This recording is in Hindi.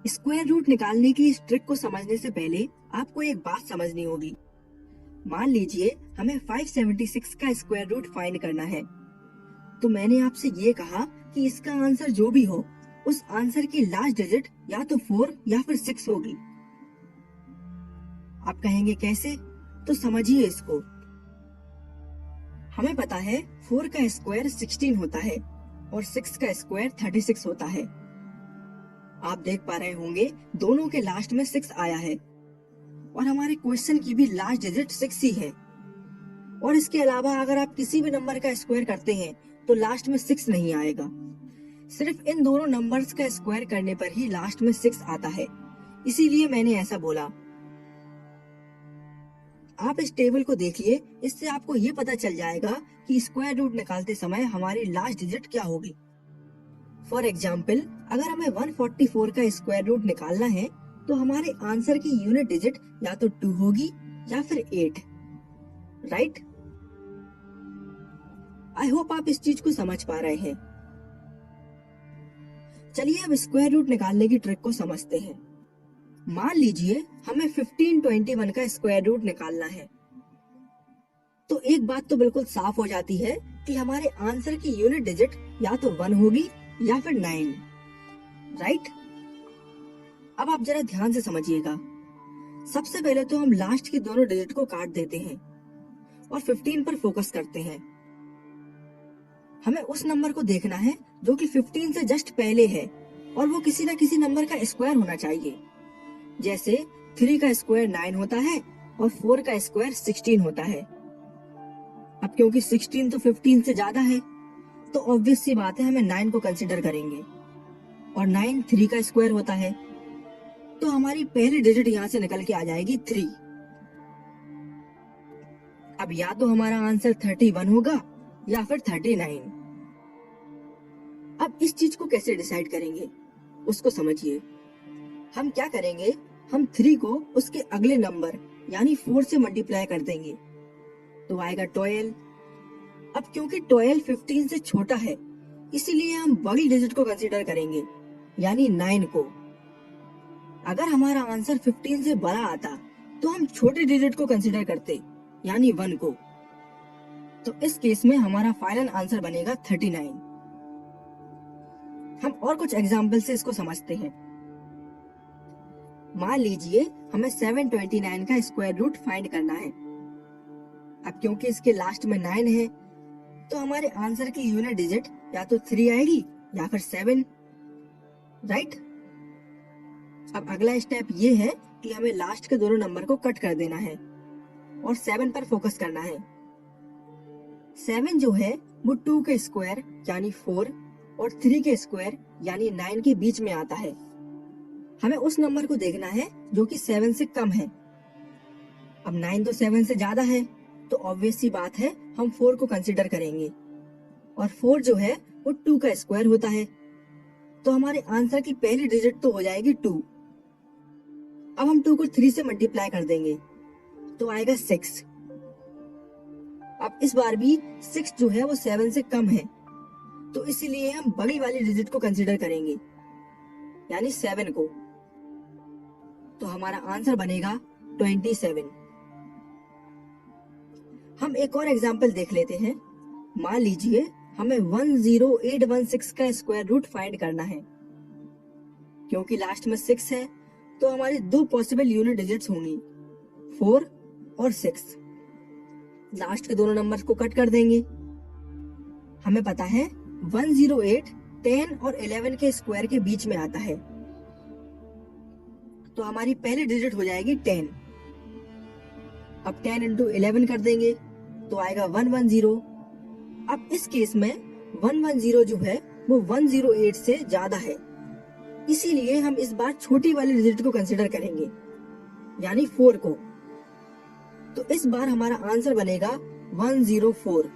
स्क्वायर रूट निकालने की इस ट्रिक को समझने से पहले आपको एक बात समझनी होगी। मान लीजिए हमें 576 का स्क्वायर रूट फाइंड करना है, तो मैंने आपसे ये कहा कि इसका आंसर जो भी हो, उस आंसर की लास्ट डिजिट या तो 4 या फिर 6 होगी। आप कहेंगे कैसे? तो समझिए इसको। हमें पता है 4 का स्क्वायर 16 होता है और 6 का स्क्वायर 36 होता है। आप देख पा रहे होंगे दोनों के लास्ट में 6 आया है और हमारे क्वेश्चन की भी लास्ट डिजिट 6 ही है। और इसके अलावा अगर आप किसी भी नंबर का स्क्वायर करते हैं तो लास्ट में 6 नहीं आएगा। सिर्फ इन दोनों नंबर्स का स्क्वायर करने पर ही लास्ट में 6 आता है, इसीलिए मैंने ऐसा बोला। आप इस टेबल को देखिए, इससे आपको ये पता चल जाएगा कि स्क्वायर रूट निकालते समय हमारी लास्ट डिजिट क्या होगी। फॉर एग्जाम्पल, अगर हमें 144 का स्क्वायर रूट निकालना है तो हमारे आंसर की यूनिट डिजिट या तो 2 होगी या फिर 8, राइट? आई होप आप इस चीज को समझ पा रहे हैं। चलिए अब स्क्वायर रूट निकालने की ट्रिक को समझते हैं। मान लीजिए हमें 1521 का स्क्वायर रूट निकालना है, तो एक बात तो बिल्कुल साफ हो जाती है कि हमारे आंसर की यूनिट डिजिट या तो 1 होगी या फिर 9, राइट? अब आप जरा ध्यान से समझिएगा। सबसे पहले तो हम लास्ट की दोनों डिजिट को काट देते हैं और 15 पर फोकस करते हैं। हमें उस नंबर को देखना है जो कि 15 से जस्ट पहले है और वो किसी न किसी नंबर का स्क्वायर होना चाहिए। जैसे 3 का स्क्वायर 9 होता है और 4 का स्क्वायर 16 होता है। अब क्योंकि 16 तो 15 से ज्यादा है, तो ऑब्वियस सी बात है हमें 9 को कंसीडर करेंगे और 9 3 का स्क्वायर होता है, तो हमारी पहली डिजिट यहाँ से निकल के आ जाएगी 3। अब या तो हमारा आंसर 31 होगा या फिर 39। अब इस चीज को कैसे डिसाइड करेंगे उसको समझिए। हम क्या करेंगे, हम 3 को उसके अगले नंबर यानी 4 से मल्टीप्लाई कर देंगे तो आएगा 12। अब क्योंकि 12 15 से छोटा है, इसीलिए हम बड़ी डिजिट को कंसीडर करेंगे यानी 9 को। अगर हमारा आंसर 15 से बड़ा आता तो हम छोटे डिजिट को कंसीडर करते यानी 1 को। तो इस केस में हमारा फाइनल आंसर बनेगा 39। हम और कुछ एग्जाम्पल से इसको समझते हैं। मान लीजिए हमें 729 का स्क्वायर रूट फाइंड करना है। अब क्योंकि इसके लास्ट में 9 है, तो हमारे आंसर की यूनिट डिजिट या तो 3 आएगी या फिर 7, राइट? अब अगला स्टेप ये है कि हमें लास्ट के दोनों नंबर को कट कर देना है और 7 पर फोकस करना है। 7 जो है वो 2 के स्क्वायर यानी 4 और 3 के स्क्वायर यानी 9 के बीच में आता है। हमें उस नंबर को देखना है जो कि 7 से कम है। अब 9 तो 7 से ज्यादा है, तो ऑब्वियस सी बात है हम 4 को कंसीडर करेंगे और 4 जो है वो 2 का स्क्वायर होता है, तो हमारे आंसर की पहली डिजिट तो हो जाएगी 2। अब हम 2 को 3 से मल्टीप्लाई कर देंगे तो आएगा 6। अब इस बार भी 6 जो है वो 7 से कम है, तो इसीलिए हम बड़ी वाली डिजिट को कंसीडर करेंगे यानी 7 को। तो हमारा आंसर बनेगा 27। हम एक और एग्जाम्पल देख लेते हैं। मान लीजिए हमें 10816 का स्क्वायर रूट फाइंड करना है। क्योंकि लास्ट में 6 है, तो हमारी 2 पॉसिबल यूनिट डिजिट्स होंगी, 4 और 6। लास्ट के दोनों नंबर्स को कट कर देंगे। हमें पता है 108 10 और 11 के स्क्वायर के बीच में आता है, तो हमारी पहली डिजिट हो जाएगी 10। अब 10 इंटू 11 कर देंगे तो आएगा 110। अब इस केस में 110 जो है वो 108 से ज्यादा है, इसीलिए हम इस बार छोटी वाली डिजिट को कंसीडर करेंगे यानी 4 को। तो इस बार हमारा आंसर बनेगा 104।